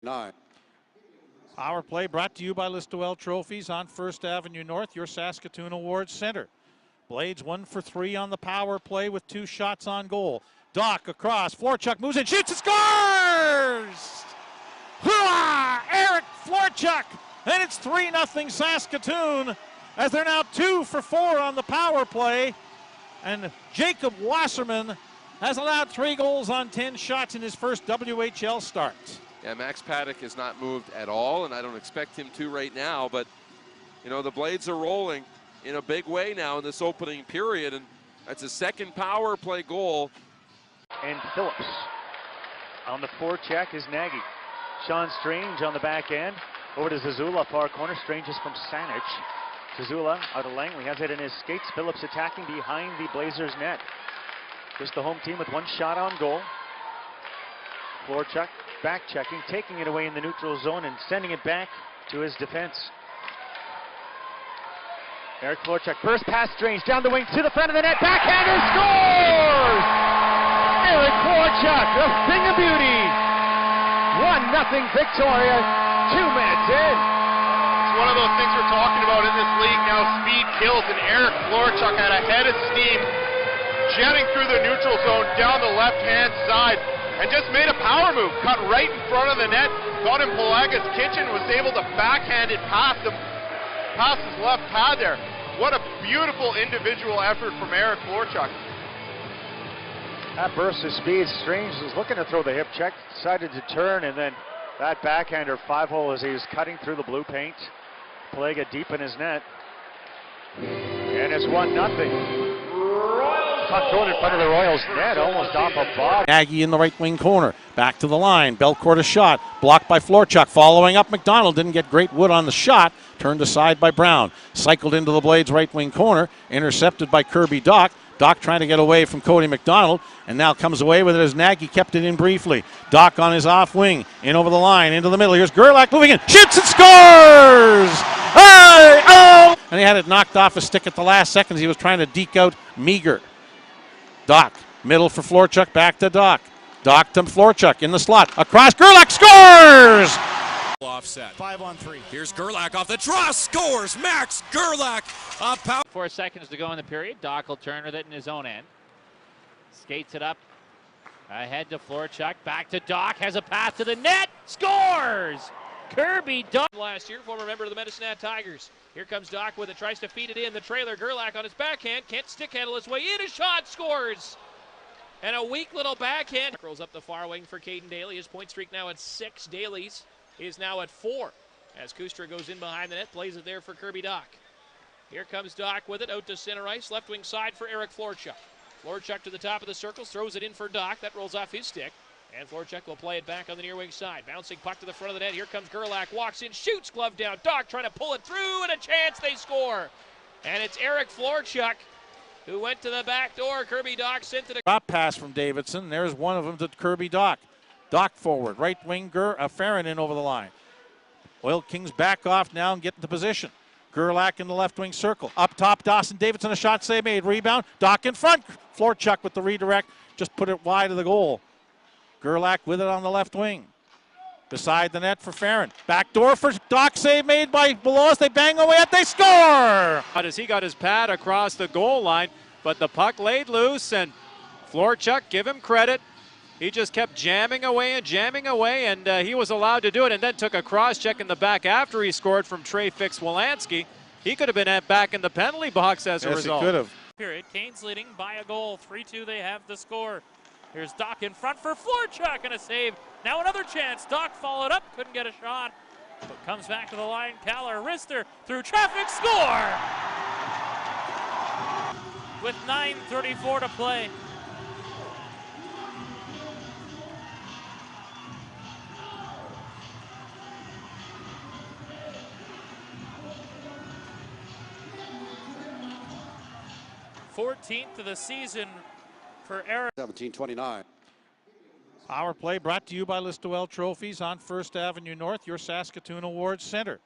9. Power play brought to you by Listowel Trophies on First Avenue North, your Saskatoon Awards Center. Blades 1 for 3 on the power play with 2 shots on goal. Doc across, Florchuk moves in, shoots and scores! Hooah! Eric Florchuk! And it's 3-0 Saskatoon as they're now 2 for 4 on the power play. And Jacob Wasserman has allowed 3 goals on 10 shots in his first WHL start. Yeah, Max Paddock has not moved at all, and I don't expect him to right now, but you know, the Blades are rolling in a big way now in this opening period, and that's a second power play goal. And Phillips on the forecheck is Nagy. Sean Strange on the back end. Over to Zazula, far corner. Strange is from Saanich. Zazula out of Langley has it in his skates. Phillips attacking behind the Blazers net. Just the home team with 1 shot on goal. Florchuk back checking, taking it away in the neutral zone and sending it back to his defense. Eric Florchuk, first pass Strange, down the wing to the front of the net, backhander scores! Eric Florchuk, a thing of beauty. 1-0 Victoria, 2 minutes in. It's one of those things we're talking about in this league now. Speed kills, and Eric Florchuk had a head of steam, jetting through the neutral zone down the left-hand side, and just made a power move, cut right in front of the net, got in Pelaga's kitchen, was able to backhand it past his left pad there. What a beautiful individual effort from Eric Florchuk. That burst of speed, Strange was looking to throw the hip check, decided to turn, and then that backhander 5-hole as he was cutting through the blue paint. Pelaga deep in his net. And it's 1-0. Puck thrown in front of the Royals net, almost off a body. Nagy in the right wing corner, back to the line. Belcourt a shot, blocked by Florchuk. Following up, McDonald didn't get great wood on the shot. Turned aside by Brown. Cycled into the Blades' right wing corner, intercepted by Kirby Doc. Doc trying to get away from Cody McDonald, and now comes away with it as Nagy kept it in briefly. Doc on his off wing, in over the line, into the middle. Here's Gerlach moving in, shoots and scores! Oh! And he had it knocked off his stick at the last seconds. He was trying to deke out Meager. Doc, middle for Florchuk, back to Doc. Doc to Florchuk in the slot. Across, Gerlach scores! Offset. 5-on-3. Here's Gerlach off the draw, scores! Max Gerlach! 4 seconds to go in the period. Doc will turn with it in his own end. Skates it up. Ahead to Florchuk, back to Doc, has a pass to the net, scores! Kirby Doc. Last year, former member of the Medicine Hat Tigers. Here comes Doc with it, tries to feed it in. The trailer, Gerlach on his backhand, can't stick handle his way in. A shot, scores! And a weak little backhand. Rolls up the far wing for Caden Daly. His point streak now at 6. Daly's is now at 4. As Kustra goes in behind the net, plays it there for Kirby Doc. Here comes Doc with it, out to center ice, left wing side for Eric Florchuk. Florchuk to the top of the circles, throws it in for Doc. That rolls off his stick. And Florchuk will play it back on the near wing side. Bouncing puck to the front of the net. Here comes Gerlach, walks in, shoots, glove down. Doc trying to pull it through, and a chance, they score. And it's Eric Florchuk who went to the back door. Kirby Doc sent to the drop pass from Davidson. There's one of them to Kirby Doc. Doc forward, right wing, Farron in over the line. Oil Kings back off now and get into position. Gerlach in the left wing circle. Up top, Dawson Davidson, a shot save made. Rebound, Doc in front. Florchuk with the redirect, just put it wide of the goal. Gerlach with it on the left wing. Beside the net for Farron. Back door for Doc, save made by Belos. They bang away at, they score! As he got his pad across the goal line, but the puck laid loose, and Florchuk, give him credit. He just kept jamming away, and he was allowed to do it, and then took a cross-check in the back after he scored from Trey Fix-Wolanski. He could have been back in the penalty box as a result. Yes, he could have. Period. Canes leading by a goal. 3-2, they have the score. Here's Doc in front for Florchuk, and a save. Now another chance. Doc followed up, couldn't get a shot, but comes back to the line. Caller, wrister through traffic, score! With 9:34 to play. Fourteenth of the season for Eric. 17-29. Power play brought to you by Listowel Trophies on First Avenue North, your Saskatoon Awards Center.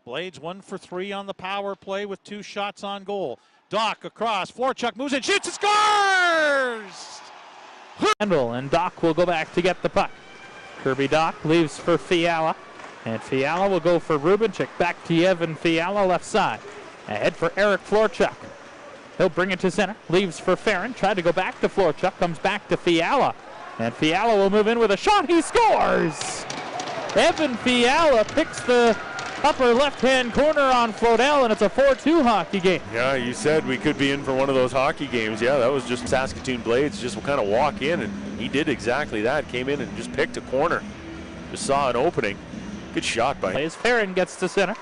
Blades 1 for 3 on the power play with 2 shots on goal. Doc across, Florchuk moves in, shoots and scores! And Doc will go back to get the puck. Kirby Doc leaves for Fiala. And Fiala will go for Rubenchik. Back to Evan Fiala, left side. Ahead for Eric Florchuk. He'll bring it to center. Leaves for Farron. Tried to go back to Florchuk. Comes back to Fiala. And Fiala will move in with a shot. He scores! Evan Fiala picks the upper left-hand corner on Flodell, and it's a 4-2 hockey game. Yeah, you said we could be in for one of those hockey games. Yeah, that was just Saskatoon Blades just kind of walk in, and he did exactly that. Came in and just picked a corner. Just saw an opening. Good shot by him. Farron gets to center.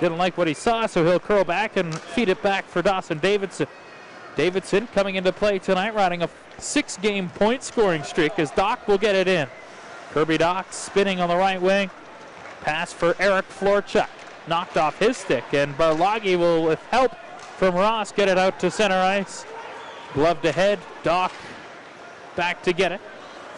Didn't like what he saw, so he'll curl back and feed it back for Dawson Davidson. Davidson coming into play tonight, riding a 6-game point scoring streak as Doc will get it in. Kirby Doc spinning on the right wing. Pass for Eric Florchuk. Knocked off his stick, and Barlagi will, with help from Ross, get it out to center ice. Gloved ahead. Doc back to get it.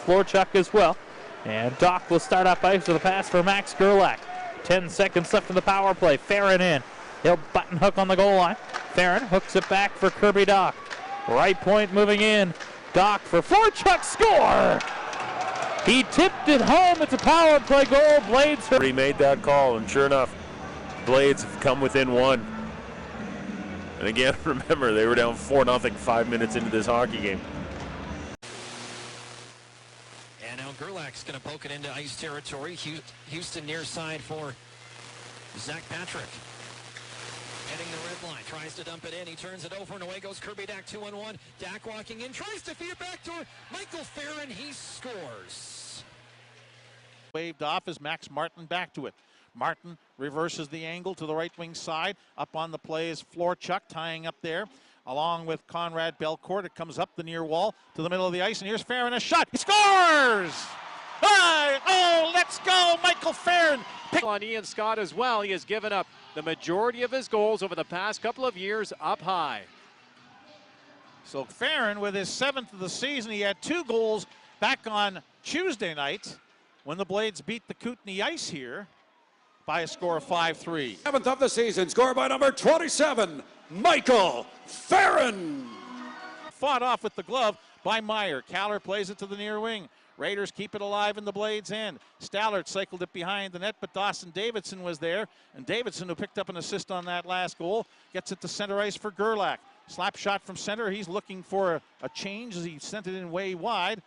Florchuk as well. And Doc will start up ice with a pass for Max Gerlach. 10 seconds left in the power play. Farron in. He'll button hook on the goal line. Farron hooks it back for Kirby Doc. Right point moving in. Doc for Florchuk, score! He tipped it home. It's a power play goal. Blades. He made that call, and sure enough, Blades have come within one. And again, remember, they were down 4-0 5 minutes into this hockey game. And now Gerlach's going to poke it into ice territory. Houston near side for Zach Patrick. Heading the red line, tries to dump it in. He turns it over and away goes Kirby Dak 2-on-1. Dak walking in, tries to feed it back to Michael Farron. He scores. Waved off as Max Martin back to it. Martin reverses the angle to the right wing side. Up on the play is Florchuk tying up there. Along with Conrad Belcourt, it comes up the near wall to the middle of the ice, and here's Farron, a shot. He scores! Oh, let's go, Michael Farron. On Ian Scott as well. He has given up the majority of his goals over the past couple of years up high. So Farron, with his 7th of the season, he had 2 goals back on Tuesday night when the Blades beat the Kootenay Ice here by a score of 5-3. 7th of the season, scored by number 27, Michael Farron. Fought off with the glove by Meyer. Caller plays it to the near wing. Raiders keep it alive in the Blades' end. Stallard cycled it behind the net, but Dawson Davidson was there. And Davidson, who picked up an assist on that last goal, gets it to center ice for Gerlach. Slap shot from center. He's looking for a change as he sent it in way wide.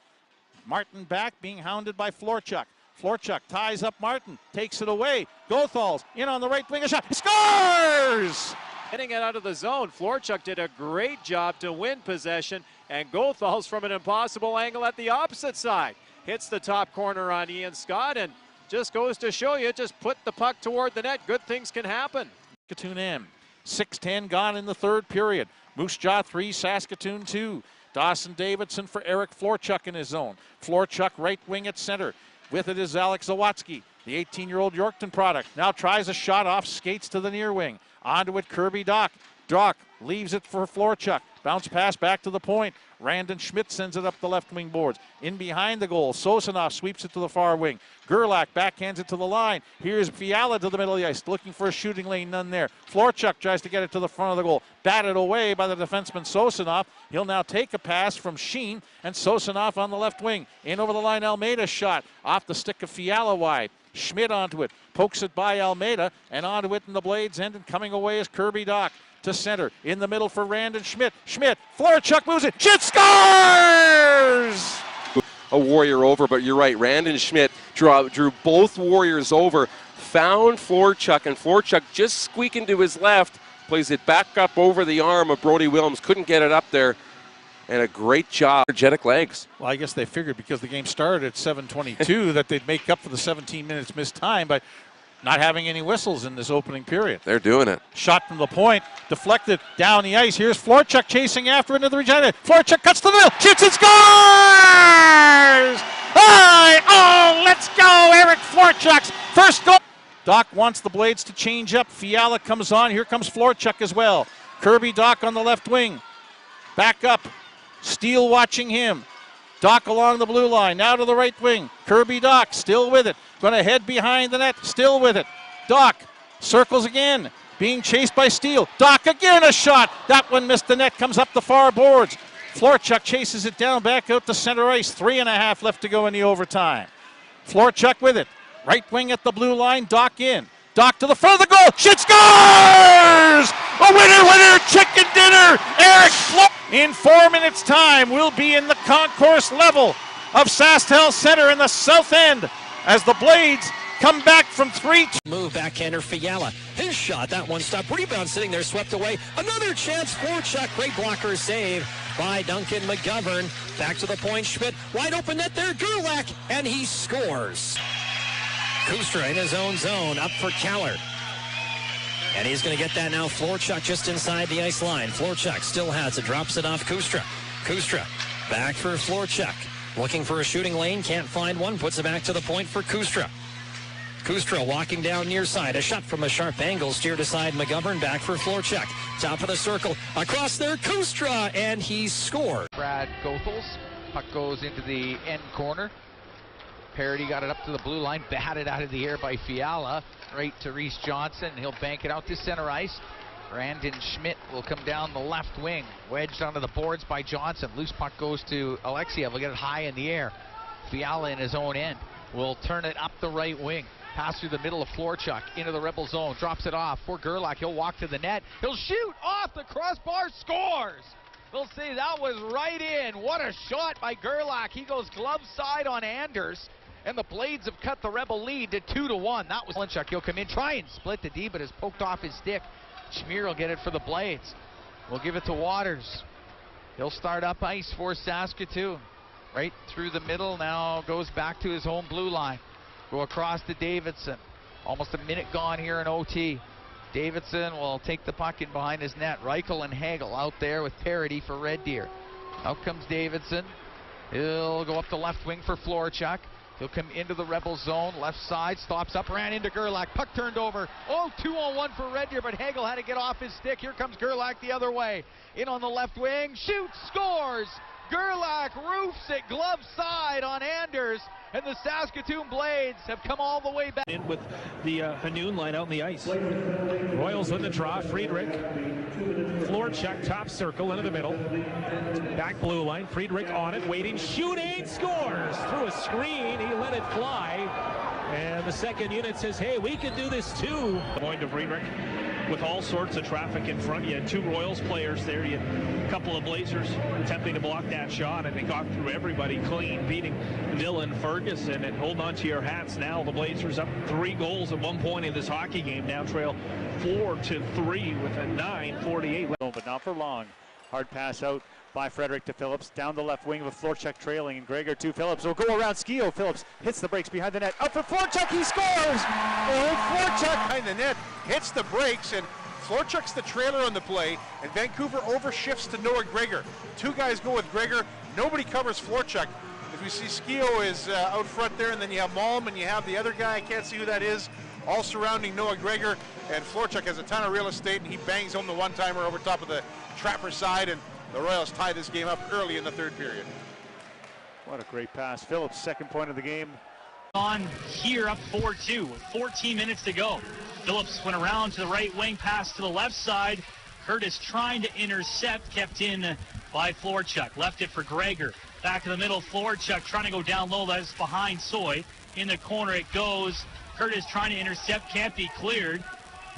Martin back, being hounded by Florchuk. Florchuk ties up Martin, takes it away. Gothal's in on the right wing, a shot. He scores! Getting it out of the zone. Florchuk did a great job to win possession, and Gothal's from an impossible angle at the opposite side. Hits the top corner on Ian Scott, and just goes to show you, just put the puck toward the net. Good things can happen. Saskatoon M. 6:10 gone in the third period. Moose Jaw 3, Saskatoon 2. Dawson Davidson for Eric Florchuk in his zone. Florchuk right wing at center. With it is Alex Zawatsky, the 18-year-old Yorkton product. Now tries a shot off, skates to the near wing. Onto it, Kirby Doc. Doc leaves it for Florchuk. Bounce pass back to the point. Randon Schmidt sends it up the left wing boards. In behind the goal, Sosanov sweeps it to the far wing. Gerlach backhands it to the line. Here's Fiala to the middle of the ice, looking for a shooting lane, none there. Florchuk tries to get it to the front of the goal. Batted away by the defenseman Sosanov. He'll now take a pass from Sheen, and Sosanov on the left wing. In over the line, Almeida shot. Off the stick of Fiala wide. Schmidt onto it. Pokes it by Almeida, and onto it in the Blades end, and coming away is Kirby Doc. To center, in the middle for Randon Schmidt. Schmidt, Florchuk moves it. Schmidt scores! A Warrior over, but you're right. Randon Schmidt drew both Warriors over, found Florchuk, and Florchuk just squeaking to his left, plays it back up over the arm of Brody Williams. Couldn't get it up there, and a great job. Energetic legs. Well, I guess they figured because the game started at 7:22 that they'd make up for the 17 minutes missed time by not having any whistles in this opening period. They're doing it. Shot from the point, deflected down the ice. Here's Florchuk chasing after into the Regina. Florchuk cuts to the middle, shoots and scores! Oh, let's go! Eric Florchuk's first goal. Doc wants the Blades to change up. Fiala comes on. Here comes Florchuk as well. Kirby Doc on the left wing. Back up. Steele watching him. Doc along the blue line, now to the right wing. Kirby Doc still with it. Going to head behind the net, still with it. Doc circles again, being chased by Steele. Doc again, a shot. That one missed the net, comes up the far boards. Florchuk chases it down, back out to center ice. 3.5 left to go in the overtime. Florchuk with it. Right wing at the blue line, Doc in. Doc to the front of the goal. Shit scores! A winner, chicken dinner. Eric Flor. In 4 minutes' time, we'll be in the concourse level of SaskTel Center in the south end as the Blades come back from 3-2. Move backhander Fiala. His shot, that one stop. Rebound sitting there, swept away. Another chance for Chuck. Great blocker save by Duncan McGovern. Back to the point, Schmidt. Wide open net there, Gerlach, and he scores. Kustra in his own zone, up for Keller. And he's going to get that now. Florchuk just inside the ice line. Florchuk still has it, drops it off Kustra. Kustra back for Florchuk. Looking for a shooting lane, can't find one. Puts it back to the point for Kustra. Kustra walking down near side. A shot from a sharp angle, steered aside McGovern, back for Florchuk. Top of the circle, across there, Kustra, and he scored. Brad Goethals, puck goes into the end corner. Parody got it up to the blue line, batted out of the air by Fiala, right to Reese Johnson. He'll bank it out to center ice. Brandon Schmidt will come down the left wing, wedged onto the boards by Johnson. Loose puck goes to Alexiev. Will get it high in the air. Fiala in his own end will turn it up the right wing. Pass through the middle of Florchuk into the Rebel zone. Drops it off for Gerlach. He'll walk to the net. He'll shoot off the crossbar. Scores! They'll say that was right in. What a shot by Gerlach. He goes glove side on Anders. And the Blades have cut the Rebel lead to 2-1. That was Florchuk. He'll come in, try and split the D, but has poked off his stick. Schmier will get it for the Blades. We'll give it to Waters. He'll start up ice for Saskatoon. Right through the middle, now goes back to his home blue line. Go across to Davidson. Almost a minute gone here in OT. Davidson will take the puck in behind his net. Reichel and Hagel out there with Parody for Red Deer. Out comes Davidson. He'll go up the left wing for Florchuk. He'll come into the Rebel zone, left side, stops up, ran into Gerlach. Puck turned over. Oh, 2-on-1 for Red Deer, but Hagel had to get off his stick. Here comes Gerlach the other way. In on the left wing, shoots, scores! Gerlach roofs it glove side on Anders, and the Saskatoon Blades have come all the way back. In with the Hanoun line out on the ice. Royals in the draw, Friedrich. Florchuk, top circle, into the middle. Back blue line, Friedrich on it, waiting, shooting, scores! Through a screen, he let it fly. And the second unit says, hey, we can do this too. Going to Friedrich with all sorts of traffic in front. You had two Royals players there. You had a couple of Blazers attempting to block that shot, and they got through everybody clean, beating Dylan Ferguson. And hold on to your hats now. The Blazers up 3 goals at one point in this hockey game. Now trail 4-3 with a 9:48. But not for long. Hard pass out by Frederick to Phillips. Down the left wing with Florchuk trailing, and Gregor to Phillips. Will go around Skio. Phillips hits the brakes behind the net. Up for Florchuk. He scores! Oh, Florchuk behind the net. Hits the brakes, and Florchuk's the trailer on the play, and Vancouver overshifts to Noah Gregor. 2 guys go with Gregor. Nobody covers Florchuk. As we see, Skio is out front there, and then you have Malm, and you have the other guy. I can't see who that is. All surrounding Noah Gregor, and Florchuk has a ton of real estate, and he bangs home the one-timer over top of the trapper side, and the Royals tie this game up early in the 3rd period. What a great pass. Phillips, second point of the game. On here, up 4-2 with 14 minutes to go. Phillips went around to the right wing, pass to the left side. Curtis trying to intercept, kept in by Florchuk. Left it for Gregor. Back in the middle, Florchuk trying to go down low. That is behind Soy. In the corner it goes. Curtis trying to intercept, can't be cleared.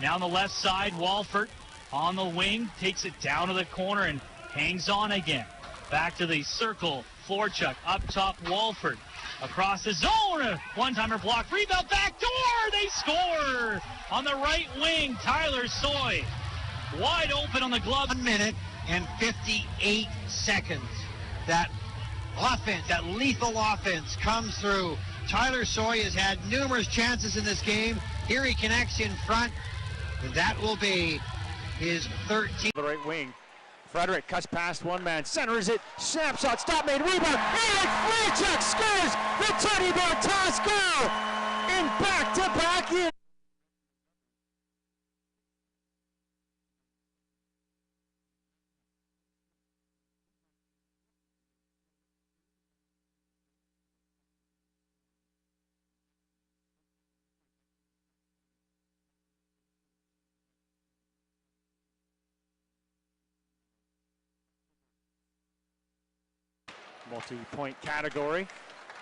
Now on the left side, Walford on the wing, takes it down to the corner and hangs on again. Back to the circle, Florchuk up top, Walford. Across the zone, one-timer block, rebound, back door, they score! On the right wing, Tyler Soy. Wide open on the glove. 1 minute and 58 seconds. That offense, that lethal offense comes through. Tyler Soy has had numerous chances in this game. Here he connects in front, and that will be his 13th. The right wing. Frederick cuts past one man, centers it, snapshot, stop made, rebound, Eric Florchuk scores the Teddy Bear toss goal in back-to-back in. Multi-point category.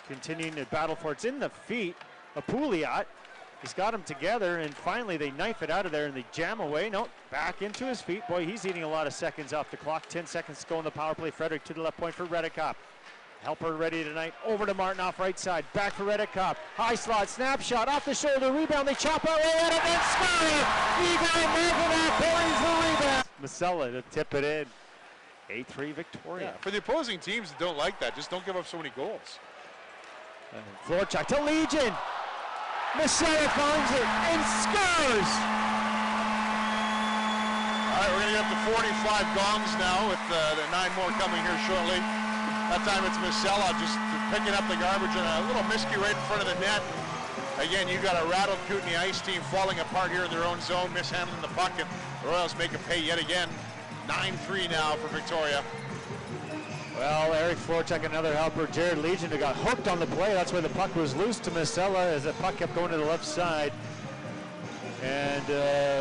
continuing to battle for it. It's in the feet of Pouliot. He's got him together, and finally they knife it out of there and they jam away. No, back into his feet. Boy, he's eating a lot of seconds off the clock. 10 seconds to go in the power play. Frederick to the left point for Redekop. Helper ready tonight. Over to Martinoff, right side. Back for Redekop. High slot, snapshot, off the shoulder, rebound. They chop away at it and score! Igor Martinoff carries the rebound. Masella to tip it in. 8-3 Victoria. Yeah, for the opposing teams that don't like that, just don't give up so many goals. Florchuk to Legion. Masella finds it and scores! All right, we're going to get up to 45 gongs now with the 9 more coming here shortly. That time it's Masella just picking up the garbage and a little miscue right in front of the net. Again, you got a rattled Kootenay Ice team falling apart here in their own zone, mishandling the puck, and the Royals make a pay yet again. 9-3 now for Victoria. Well, Eric Florchuk, another helper. Jared Legion, who got hooked on the play. That's why the puck was loose to Masella as the puck kept going to the left side. And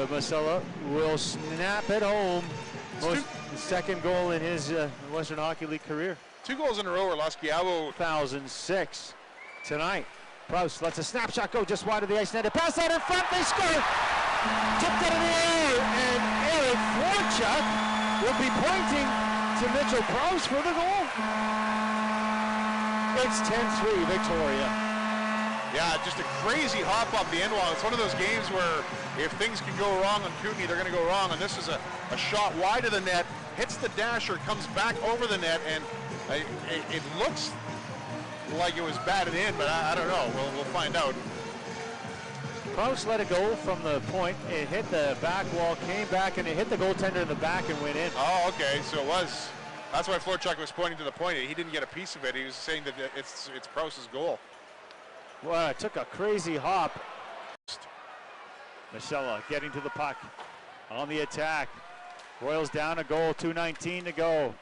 Masella will snap it home. Second goal in his Western Hockey League career. 2 goals in a row for Lasciavo. 2006 tonight. Proust lets a snapshot go just wide of the ice net. Pass out in front, they score! Tipped it in the air, and Eric Florchuk will be pointing to Mitchell Proust for the goal. It's 10-3 Victoria. Yeah, just a crazy hop off the end wall. It's one of those games where if things can go wrong on Kootenay, they're going to go wrong. And this is a shot wide of the net, hits the dasher, comes back over the net, and it looks like it was batted in, but I don't know. We'll find out. Proust let it go from the point. It hit the back wall, came back, and it hit the goaltender in the back and went in. Oh, okay. So it was. That's why Florchuk was pointing to the point. He didn't get a piece of it. He was saying that it's Proust's goal. Well, it took a crazy hop. Masella getting to the puck on the attack. Royals down a goal, 2:19 to go.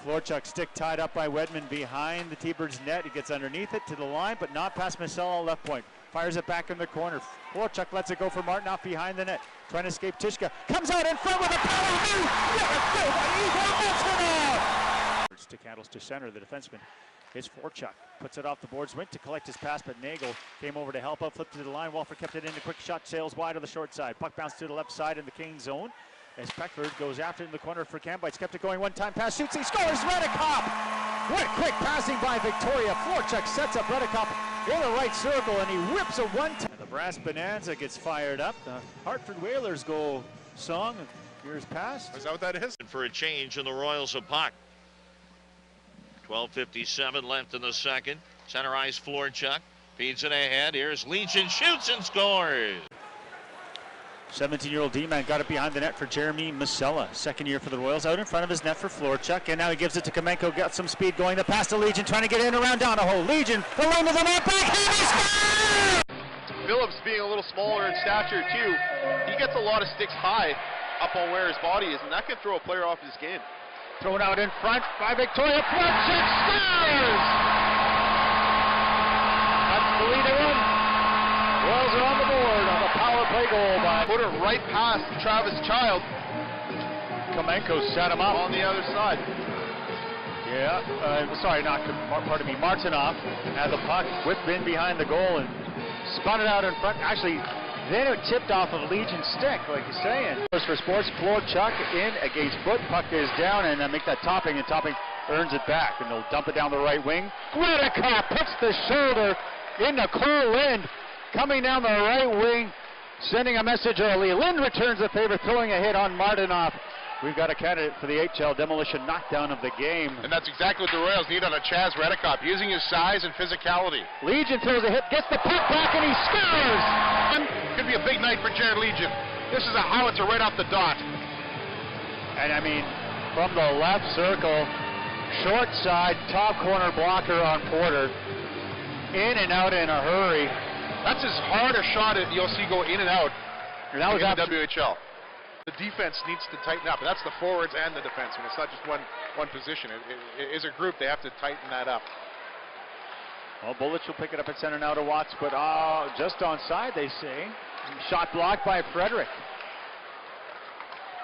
Florchuk stick tied up by Wedman behind the T-Birds net. He gets underneath it to the line, but not past Masella left point. Fires it back in the corner. Florchuk lets it go for Martinoff behind the net. Trying to escape Tishka. Comes out in front with a power move. What a goal by Igor Martinoff! To Candles to center, the defenseman. Here's Florchuk. Puts it off the boards. Went to collect his pass, but Nagel came over to help out. Flipped to the line. Walford kept it in. A quick shot. Sails wide on the short side. Puck bounced to the left side in the Kane zone. As Beckford goes after it in the corner for Cambites. Kept it going one time pass. Shoots. He scores. Redekop. What quick passing by Victoria. Florchuk sets up Redekop in the right circle, and he whips a one-time. The Brass Bonanza gets fired up. The Hartford Whalers goal song of years past. Is that what that is? For a change in the Royals of puck. 12:57 left in the second. Center ice Florchuk feeds it ahead. Here's Legion, shoots and scores. 17-year-old D-man got it behind the net for Jeremy Masella. Second year for the Royals, out in front of his net for Florchuk, and now he gives it to Kamenko. Got some speed going. The pass to Legion, trying to get in around Donahoe. Legion, the lane to the net, backhand, he scores! Phillips being a little smaller in stature too, he gets a lot of sticks high up on where his body is, and that can throw a player off his game. Thrown out in front by Victoria. Florchuk scores! That's the lead one. Royals are on the board on the power play goal by. Put it right past Travis Child. Kamenko set him up on the other side. Yeah, pardon me, Martinoff had the puck, whipped in behind the goal and spun it out in front. Actually, then it tipped off of Legion's stick, like you're saying. For sports, Florchuk in against foot, puck is down, and make that Topping, and Topping earns it back, and they'll dump it down the right wing. Redekop puts the shoulder into Cole Lind, coming down the right wing, sending a message early. Lind returns the favor, throwing a hit on Martinoff. We've got a candidate for the HL demolition knockdown of the game. And that's exactly what the Royals need on a Chaz Redekop, using his size and physicality. Legion throws a hit, gets the puck back, and he scores! Could be a big night for Jared Legion. This is a howitzer right off the dot. And I mean, from the left circle, short side, top corner blocker on Porter. In and out in a hurry. That's as hard a shot as you'll see go in and out and that was in the WHL. The defense needs to tighten up, and that's the forwards and the defensemen. It's not just one position. It is a group. They have to tighten that up. Well, Bullich will pick it up at center now to Watts, but just onside, they say. Shot blocked by Frederick.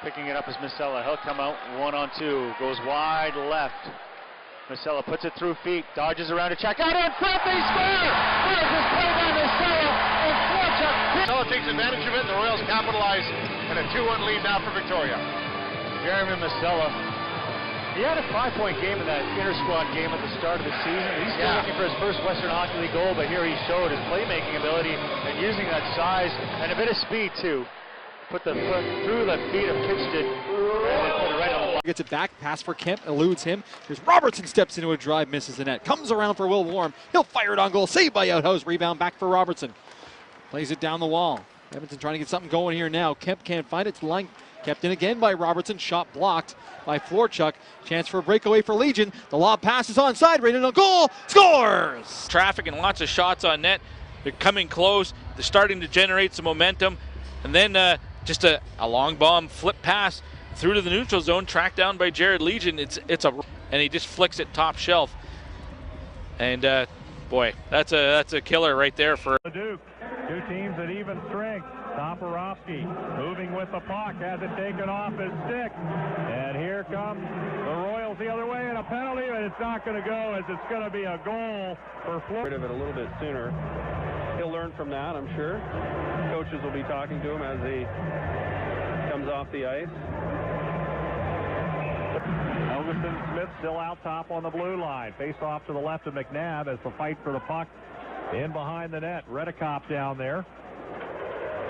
Picking it up is Masella. He'll come out 1-on-2. Goes wide left. Masella puts it through feet, dodges around a check. Out in front, they score! Gorgeous play by Masella, and Florchuk. Masella takes advantage of it, and the Royals capitalize, and a 2-1 lead now for Victoria. Jeremy Masella, he had a 5-point game in that inter-squad game at the start of the season. He's still looking for his first Western Hockey League goal, but here he showed his playmaking ability and using that size and a bit of speed too. Put the foot through the feet of Kitstead and put it right on the line. Gets it back, pass for Kemp, eludes him. Here's Robertson, steps into a drive, misses the net. Comes around for Will Warm. He'll fire it on goal. Saved by Outhouse. Rebound back for Robertson. Plays it down the wall. Edmonton trying to get something going here now. Kemp can't find it. It's line kept in again by Robertson. Shot blocked by Florchuk. Chance for a breakaway for Legion. The lob passes onside. Right in a goal. Scores! Traffic and lots of shots on net. They're coming close. They're starting to generate some momentum. And then just a long bomb flip pass through to the neutral zone, tracked down by Jared Legion. And he just flicks it top shelf. And boy, that's a killer right there for Duke. Two teams at even strength. Toporowski moving with the puck, has it taken off his stick. And here comes the Royals the other way, and a penalty, and it's not going to go, as it's going to be a goal for Florida. Of it a little bit sooner. He'll learn from that, I'm sure. Coaches will be talking to him as he comes off the ice. Augustin Smith still out top on the blue line. Face off to the left of McNabb as the fight for the puck in behind the net. Redekop down there.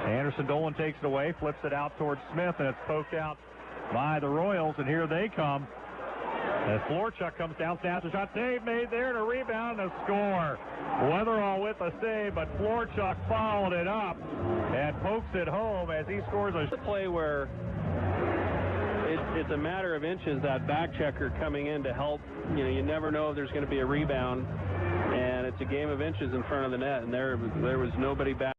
Anderson Dolan takes it away, flips it out towards Smith, and it's poked out by the Royals, and here they come. As Florchuk comes down, snaps a shot, save made there, and a rebound, and a score. Weatherall with a save, but Florchuk followed it up and pokes it home as he scores a play where it's a matter of inches, that back checker coming in to help. You know, you never know if there's going to be a rebound, and it's a game of inches in front of the net, and there was nobody back.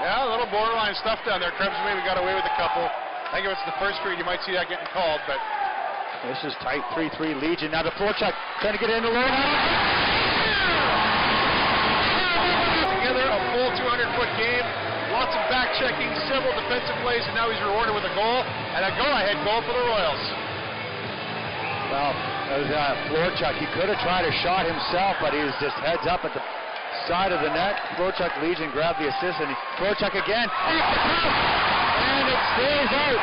Yeah, a little borderline stuff down there. Krebs maybe got away with a couple. I think if it's the first period, you might see that getting called, but this is tight. 3-3 Legion. Now to Florchuk, trying to get in the lane. Together, a full 200-foot game. Lots of back checking, several defensive plays, and now he's rewarded with a goal, and a go-ahead goal for the Royals. Well, that was Florchuk. He could have tried a shot himself, but he was just heads up at the side of the net. Florchuk Legion grabbed the assist, and Florchuk again. And it stays out.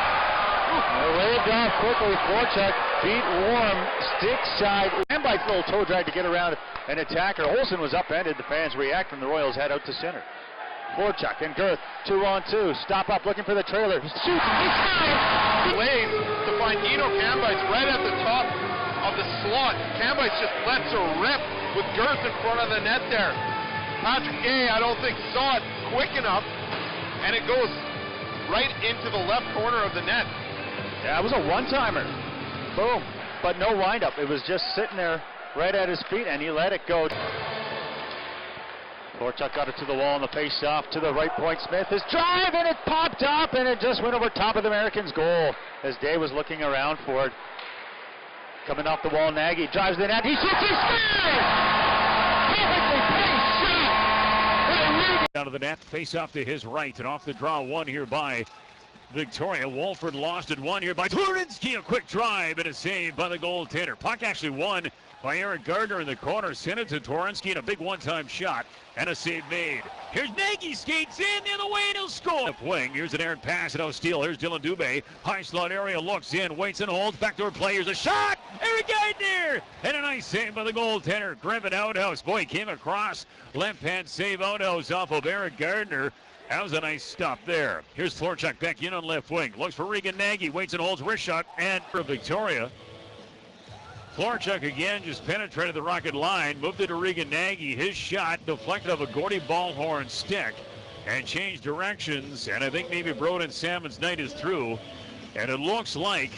Waved off quickly. Florchuk beat Warm, stick side, and by little toe drag to get around an attacker. Olsen was upended. The fans react, and the Royals head out to center. Florchuk and Girth, 2-on-2. Stop up looking for the trailer. Shoots. He scores. Lane to find Eno Cambites right at the top of the slot. Cambites just lets her rip with Girth in front of the net there. Patrick Gay, I don't think, saw it quick enough, and it goes right into the left corner of the net. Yeah, it was a one-timer. Boom. But no wind-up. It was just sitting there right at his feet, and he let it go. Florchuk got it to the wall on the face-off to the right point. Smith is drive, and it popped up, and it just went over top of the Americans' goal as Day was looking around for it. Coming off the wall, Nagy drives the net. He shoots, he scores! Perfectly placed shot! Out of the net, face off to his right, and off the draw one here by Victoria. Walford lost it one here by Turinsky. A quick drive and a save by the goaltender. Puck actually won by Eric Gardner in the corner. Sent it to Turinsky, and a big one-time shot and a save made. Here's Nagy, skates in the other way, and he'll score. Left wing, here's an errant pass, and no steal. Here's Dylan Dubé. High slot area, looks in, waits and holds. Backdoor play, here's a shot. Eric Gardner, and a nice save by the goaltender. Griffin Outhouse. Boy, he came across. Left-hand save Outhouse off of Eric Gardner. That was a nice stop there. Here's Florchuk back in on left wing. Looks for Regan Nagy. Waits and holds. Wrist shot. And for Victoria. Florchuk again just penetrated the Rocket line. Moved it to Regan Nagy. His shot deflected off a Gordy Ballhorn stick. And changed directions. And I think maybe Broden Salmon's night is through. And it looks like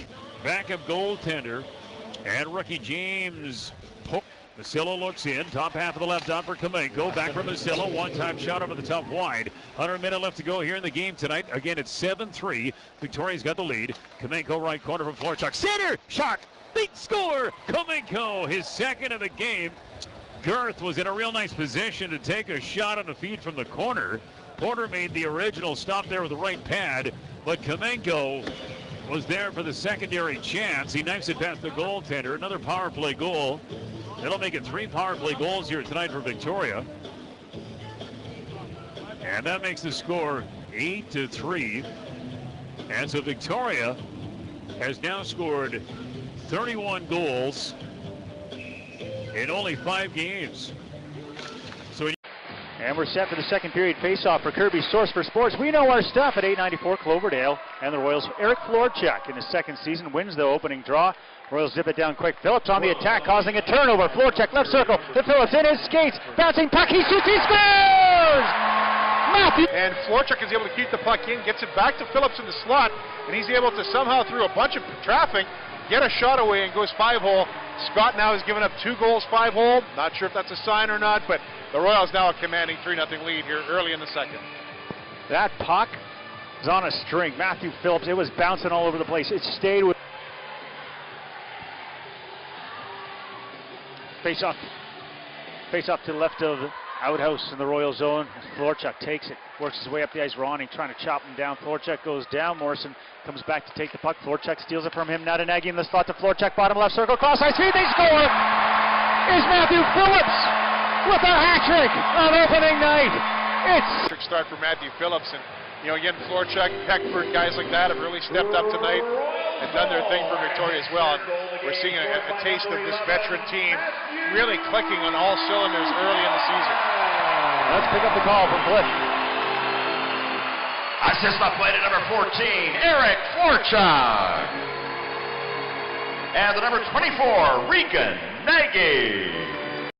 backup goaltender and rookie James Pope. Masilla looks in, top half of the left dot for Kamenko. Back from Masilla, one-time shot over the top wide. 100 minute left to go here in the game tonight. Again, it's 7-3. Victoria's got the lead. Kamenko right corner from Florchuk. Center, shot, beat, score. Kamenko, his second of the game. Girth was in a real nice position to take a shot on the feed from the corner. Porter made the original stop there with the right pad, but Kamenko was there for the secondary chance. He knifes it past the goaltender. Another power play goal. That'll make it 3 power play goals here tonight for Victoria. And that makes the score 8-3. And so Victoria has now scored 31 goals in only 5 games. And we're set for the second period face-off for Kirby's Source for Sports. We know our stuff at 894 Cloverdale. And the Royals, Eric Florchuk in his second season wins the opening draw. Royals zip it down quick. Phillips on the attack, causing a turnover. Florchuk left circle to Phillips in his skates. Bouncing puck, he shoots, he scores! Matthew! And Florchuk is able to keep the puck in, gets it back to Phillips in the slot, and he's able to somehow, through a bunch of traffic, get a shot away and goes 5-hole. Scott now has given up 2 goals, 5-hole. Not sure if that's a sign or not, but the Royals now are commanding 3-0 lead here early in the second. That puck is on a string. Matthew Phillips, it was bouncing all over the place. It stayed with... Face off to the left of outhouse in the Royal zone. Florchuk takes it, works his way up the ice. Ronnie trying to chop him down. Florchuk goes down. Morrison comes back to take the puck. Florchuk steals it from him. Now to Nagy in the slot to Florchuk. Bottom left circle. Cross ice feed. They score! Is Matthew Phillips with a hat trick on opening night. It's Trick start for Matthew Phillips, and again, Florchuk, Peckford, guys like that have really stepped up tonight and done their thing for Victoria as well. And we're seeing a taste of this veteran team really clicking on all cylinders early in the season. Let's pick up the call from Cliff. Assist on play to number 14, Eric Florchuk. And the number 24, Regan Nagy.